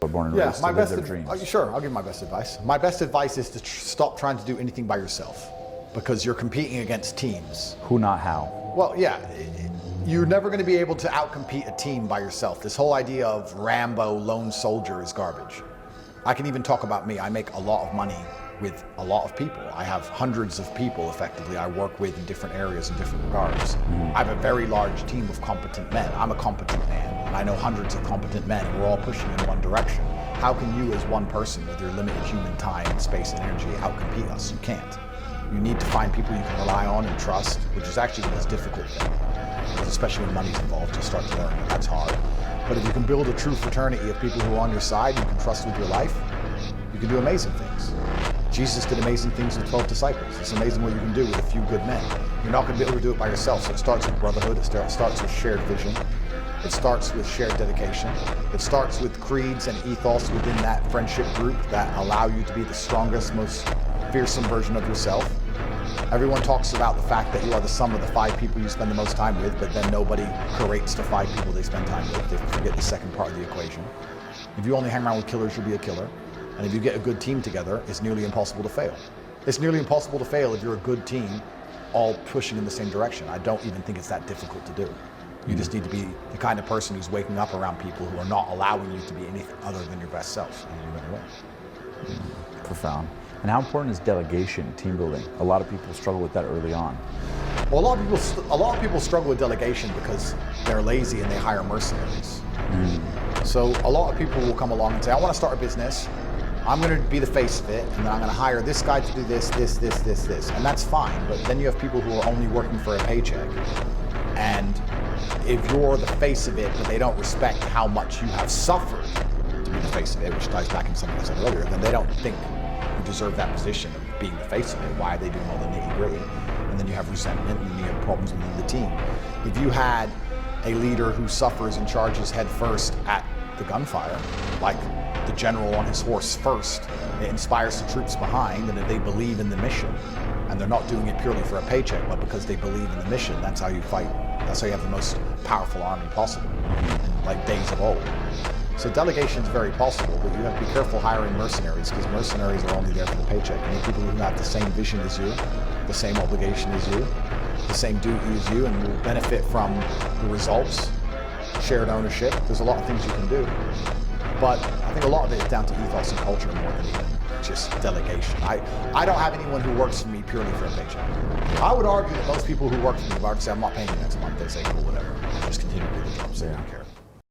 are born and raised to live their dreams. Sure, I'll give you my best advice. My best advice is to stop trying to do anything by yourself, because you're competing against teams. Who, not how. Well, yeah, you're never going to be able to outcompete a team by yourself. This whole idea of Rambo, lone soldier is garbage. I can even talk about me. I make a lot of money with a lot of people. I have hundreds of people, effectively, I work with in different areas in different regards. I have a very large team of competent men. I'm a competent man, and I know hundreds of competent men, and we're all pushing in one direction. How can you, as one person with your limited human time, space, and energy, outcompete us? You can't. You need to find people you can rely on and trust, which is actually the most difficult thing. Especially when money's involved, you start to learn that that's hard. But if you can build a true fraternity of people who are on your side, you can trust with your life, you can do amazing things. Jesus did amazing things with 12 disciples. It's amazing what you can do with a few good men. You're not going to be able to do it by yourself, so it starts with brotherhood, it starts with shared vision, it starts with shared dedication, it starts with creeds and ethos within that friendship group that allow you to be the strongest, most fearsome version of yourself. Everyone talks about the fact that you are the sum of the 5 people you spend the most time with, but then nobody curates the 5 people they spend time with. They forget the second part of the equation. If you only hang around with killers, you'll be a killer. And if you get a good team together, it's nearly impossible to fail. It's nearly impossible to fail if you're a good team, all pushing in the same direction. I don't even think it's that difficult to do. You just need to be the kind of person who's waking up around people who are not allowing you to be anything other than your best self, and you're going to win. Profound. And how important is delegation, team building? A lot of people struggle with that early on. Well, a lot of people struggle with delegation because they're lazy and they hire mercenaries. So a lot of people will come along and say, I want to start a business. I'm going to be the face of it, and then I'm going to hire this guy to do this. And that's fine, but then you have people who are only working for a paycheck. And if you're the face of it, but they don't respect how much you have suffered to be the face of it, which ties back into something I said earlier, then they don't think you deserve that position of being the face of it. Why are they doing all the nitty-gritty? And then you have resentment, and you have problems within the team. If you had a leader who suffers and charges head first at the gunfire, like the general on his horse first, it inspires the troops behind, and if they believe in the mission, and they're not doing it purely for a paycheck, but because they believe in the mission, that's how you fight. That's how you have the most powerful army possible, in like days of old. So delegation is very possible, but you have to be careful hiring mercenaries, because mercenaries are only there for the paycheck. You need people who have the same vision as you, the same obligation as you, the same duty as you, and will benefit from the results, shared ownership. There's a lot of things you can do. But I think a lot of it is down to ethos and culture more than even just delegation. I don't have anyone who works for me purely for a paycheck. I would argue that most people who work for me, if I would say, I'm not paying you next month, they say, cool, whatever. Just continue to do the job, so I don't care.